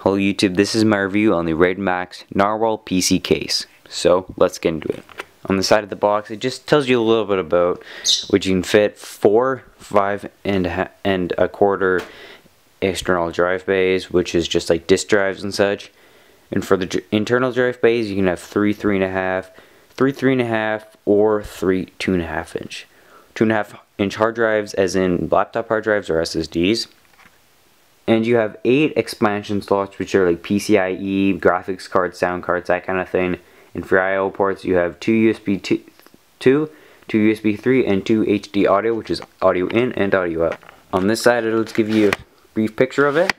Hello YouTube, this is my review on the Raidmax Narwhal PC case. So let's get into it. On the side of the box, it just tells you a little bit about what you can fit 4, 5 and a quarter external drive bays, which is just like disk drives and such. And for the internal drive bays, you can have 3, 3.5, 3, 3.5, or 3, 2.5 inch. 2.5 inch hard drives, as in laptop hard drives or SSDs. And you have 8 expansion slots, which are like PCIe, graphics cards, sound cards, that kind of thing. And for I/O ports, you have 2 USB 2, 2 USB 3, and 2 HD audio, which is audio in and audio out. On this side, it'll give you a brief picture of it.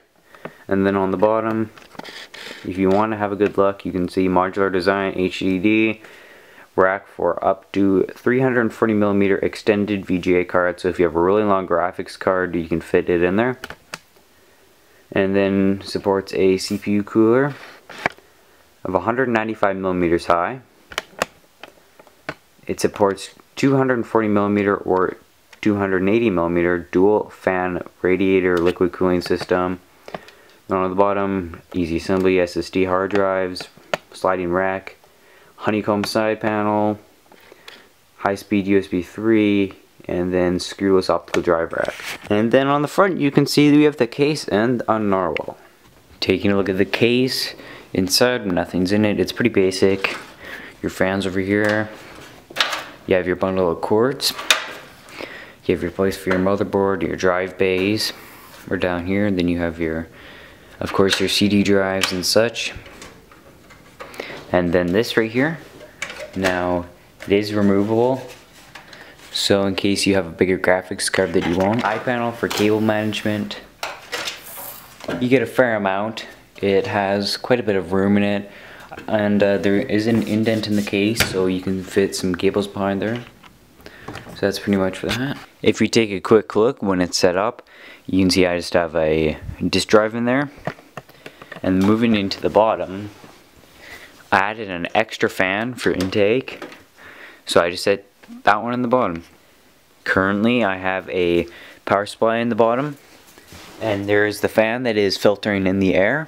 And then on the bottom, if you want to have a good look, you can see modular design, HDD, rack for up to 340mm extended VGA card. So if you have a really long graphics card, you can fit it in there. And then supports a CPU cooler of 195mm high. It supports 240mm or 280mm dual fan radiator liquid cooling system. And on the bottom, easy assembly SSD hard drives, sliding rack, honeycomb side panel, high-speed USB 3, and then screwless optical drive rack. And then on the front, you can see we have the case and a Narwhal. Taking a look at the case, inside nothing's in it. It's pretty basic. Your fans over here. You have your bundle of cords. You have your place for your motherboard, your drive bays are down here. And then you have your, of course, your CD drives and such. And then this right here. Now, it is removable. So in case you have a bigger graphics card that you want. iPanel for cable management. You get a fair amount. It has quite a bit of room in it. And there is an indent in the case, so you can fit some cables behind there. So that's pretty much for that. If you take a quick look when it's set up, you can see I just have a disk drive in there. And moving into the bottom, I added an extra fan for intake. So I just set that one in the bottom. Currently I have a power supply in the bottom, and there's the fan that is filtering in the air.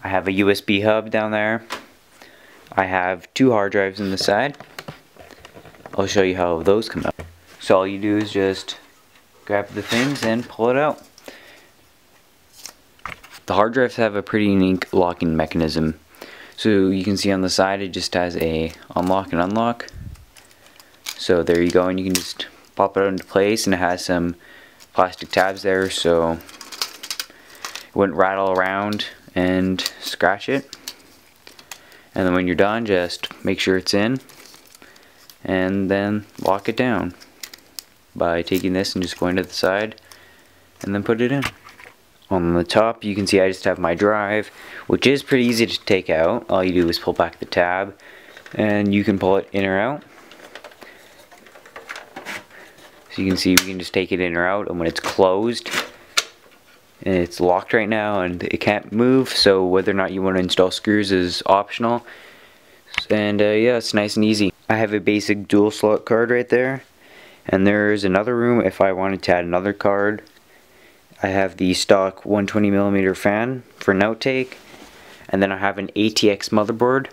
I have a USB hub down there. I have 2 hard drives in the side. I'll show you how those come out. So all you do is just grab the things and pull it out. The hard drives have a pretty unique locking mechanism. So you can see on the side it just has a unlock and unlock. So there you go, and you can just pop it into place, and it has some plastic tabs there so it wouldn't rattle around and scratch it. And then when you're done, just make sure it's in and then lock it down by taking this and just going to the side and then put it in. On the top you can see I just have my drive, which is pretty easy to take out. All you do is pull back the tab and you can pull it in or out. So you can see we can just take it in or out, and when it's closed, and it's locked right now and it can't move, so whether or not you want to install screws is optional. And yeah, it's nice and easy. I have a basic dual slot card right there, and there's another room if I wanted to add another card. I have the stock 120mm fan for an outtake, and then I have an ATX motherboard,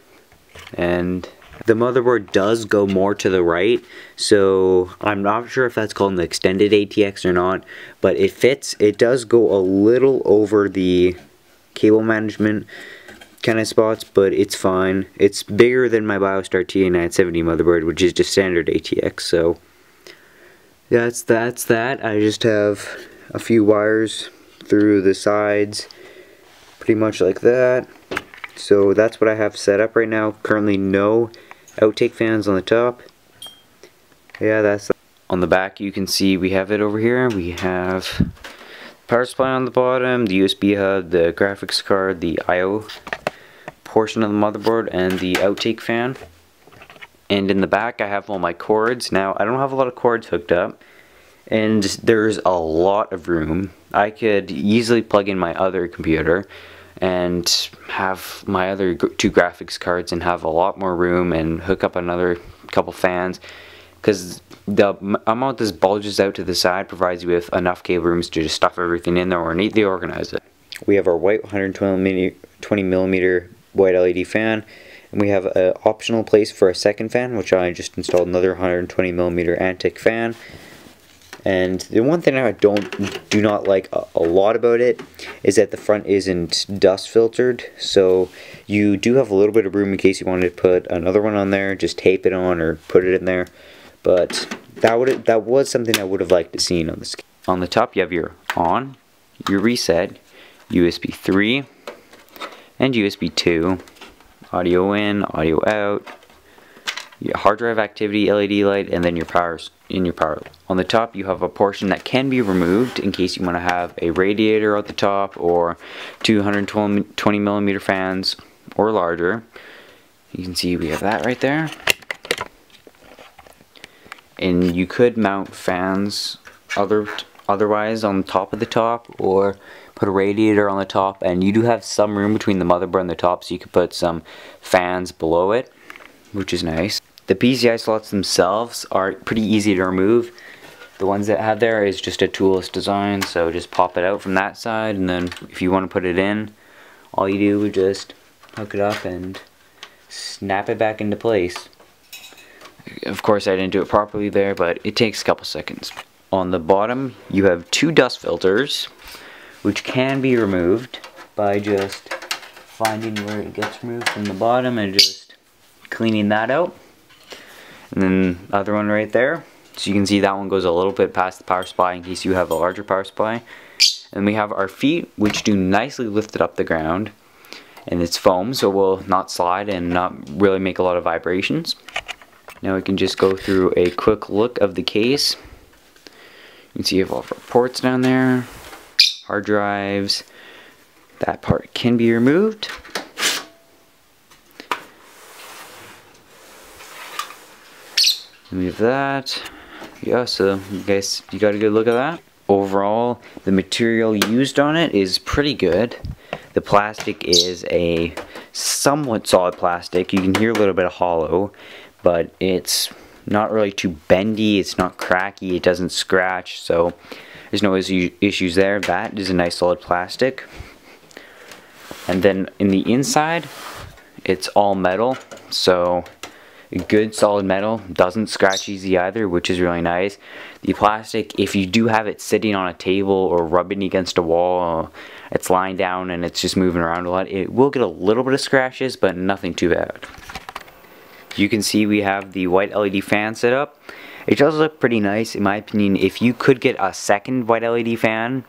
and the motherboard does go more to the right, so I'm not sure if that's called an extended ATX or not, but it fits. It does go a little over the cable management kind of spots, but it's fine. It's bigger than my BioStar TA970 motherboard, which is just standard ATX, so that's that. I just have a few wires through the sides, pretty much like that. So that's what I have set up right now. Currently no outtake fans on the top. Yeah, that's on the back. You can see we have it over here. We have power supply on the bottom, the USB hub, the graphics card, the I/O portion of the motherboard, and the outtake fan. And in the back I have all my cords. Now I don't have a lot of cords hooked up, and there's a lot of room. I could easily plug in my other computer and have my other 2 graphics cards and have a lot more room and hook up another couple fans, because the amount this bulges out to the side provides you with enough cable rooms to just stuff everything in there or neatly organize it. We have our white 120 millimeter white LED fan, and we have an optional place for a second fan, which I just installed another 120 millimeter antique fan. And the one thing I do not like a lot about it is that the front isn't dust filtered, so you do have a little bit of room in case you wanted to put another one on there, just tape it on or put it in there. But that was something I would have liked to see on this. On the top you have your on, your reset, USB 3 and USB 2, audio in, audio out, your hard drive activity LED light, and then your power. On the top you have a portion that can be removed in case you want to have a radiator at the top or 220 millimeter fans or larger. You can see we have that right there. And you could mount fans otherwise on top of the top, or put a radiator on the top, and you do have some room between the motherboard and the top, so you could put some fans below it, which is nice. The PCI slots themselves are pretty easy to remove. The ones that have there is just a toolless design, so just pop it out from that side, and then if you want to put it in, all you do is just hook it up and snap it back into place. Of course I didn't do it properly there, but it takes a couple seconds. On the bottom you have two dust filters, which can be removed by just finding where it gets removed from the bottom and just cleaning that out. And then the other one right there, so you can see that one goes a little bit past the power supply in case you have a larger power supply. And we have our feet, which do nicely lift it up the ground, and it's foam, so it will not slide and not really make a lot of vibrations. Now we can just go through a quick look of the case. You can see you have all of our ports down there, hard drives. That part can be removed. And we have that. Yeah, so you guys, you got a good look at that. Overall, the material used on it is pretty good. The plastic is a somewhat solid plastic. You can hear a little bit of hollow, but it's not really too bendy, it's not cracky, it doesn't scratch, so there's no issues there. That is a nice solid plastic. And then in the inside, it's all metal, so good solid metal, doesn't scratch easy either, which is really nice. The plastic, if you do have it sitting on a table or rubbing against a wall, it's lying down and it's just moving around a lot, it will get a little bit of scratches, but nothing too bad. You can see we have the white LED fan set up. It does look pretty nice in my opinion. If you could get a second white LED fan,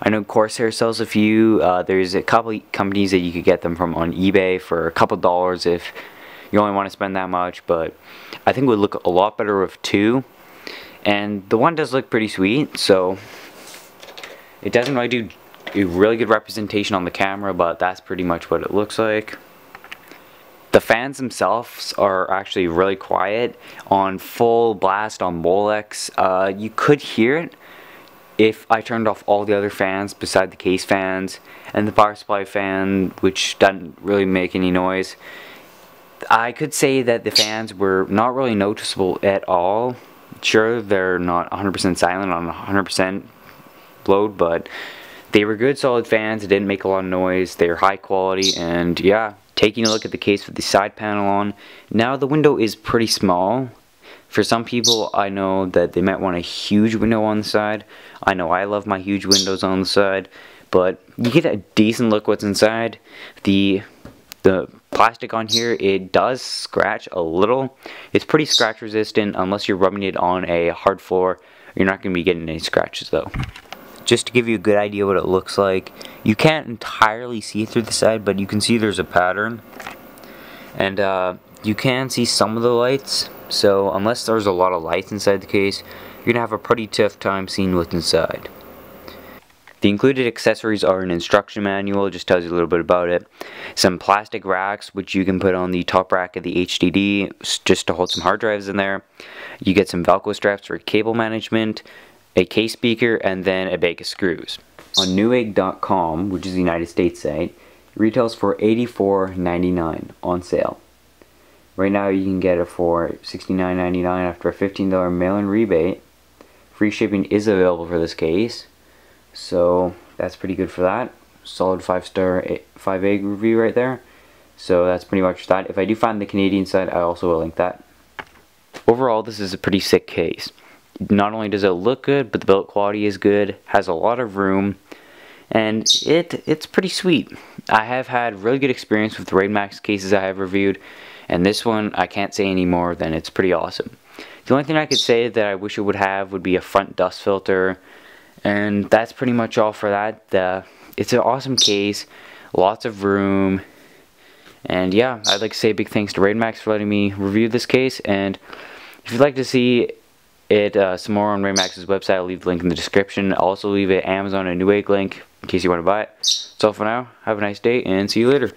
I know Corsair sells a few. There's a couple companies that you could get them from on eBay for a couple dollars if you only want to spend that much, but I think it would look a lot better with two. And the one does look pretty sweet, so it doesn't really do a really good representation on the camera, but that's pretty much what it looks like. The fans themselves are actually really quiet. On full blast on Molex, you could hear it if I turned off all the other fans beside the case fans and the power supply fan, which doesn't really make any noise. I could say that the fans were not really noticeable at all. Sure, they're not 100% silent on 100% load, but they were good solid fans. It didn't make a lot of noise. They're high quality, and yeah, taking a look at the case with the side panel on. Now the window is pretty small. For some people, I know that they might want a huge window on the side. I know I love my huge windows on the side, but you get a decent look what's inside. The plastic on here, it does scratch a little. It's pretty scratch resistant unless you're rubbing it on a hard floor. You're not going to be getting any scratches though. Just to give you a good idea what it looks like, you can't entirely see through the side, but you can see there's a pattern, and you can see some of the lights. So unless there's a lot of lights inside the case, you're gonna have a pretty tough time seeing what's inside. The included accessories are an instruction manual. It just tells you a little bit about it. Some plastic racks, which you can put on the top rack of the HDD just to hold some hard drives in there. You get some Velcro straps for cable management, a case speaker, and then a bag of screws. On Newegg.com, which is the United States site, it retails for $84.99 on sale. Right now you can get it for $69.99 after a $15 mail-in rebate. Free shipping is available for this case, so that's pretty good for that. solid 5-star 5A review right there. So that's pretty much that. If I do find the Canadian side, I also will link that. Overall, this is a pretty sick case. Not only does it look good, but the build quality is good, has a lot of room, and it's pretty sweet. I have had really good experience with the Raidmax cases I have reviewed, and this one I can't say any more than it's pretty awesome. The only thing I could say that I wish it would have would be a front dust filter, and that's pretty much all for that. It's an awesome case, lots of room, and yeah, I'd like to say big thanks to Raidmax for letting me review this case. And if you'd like to see it some more on Raidmax's website, I'll leave the link in the description. I'll also leave an Amazon and Newegg link in case you want to buy it. That's all for now. Have a nice day and see you later.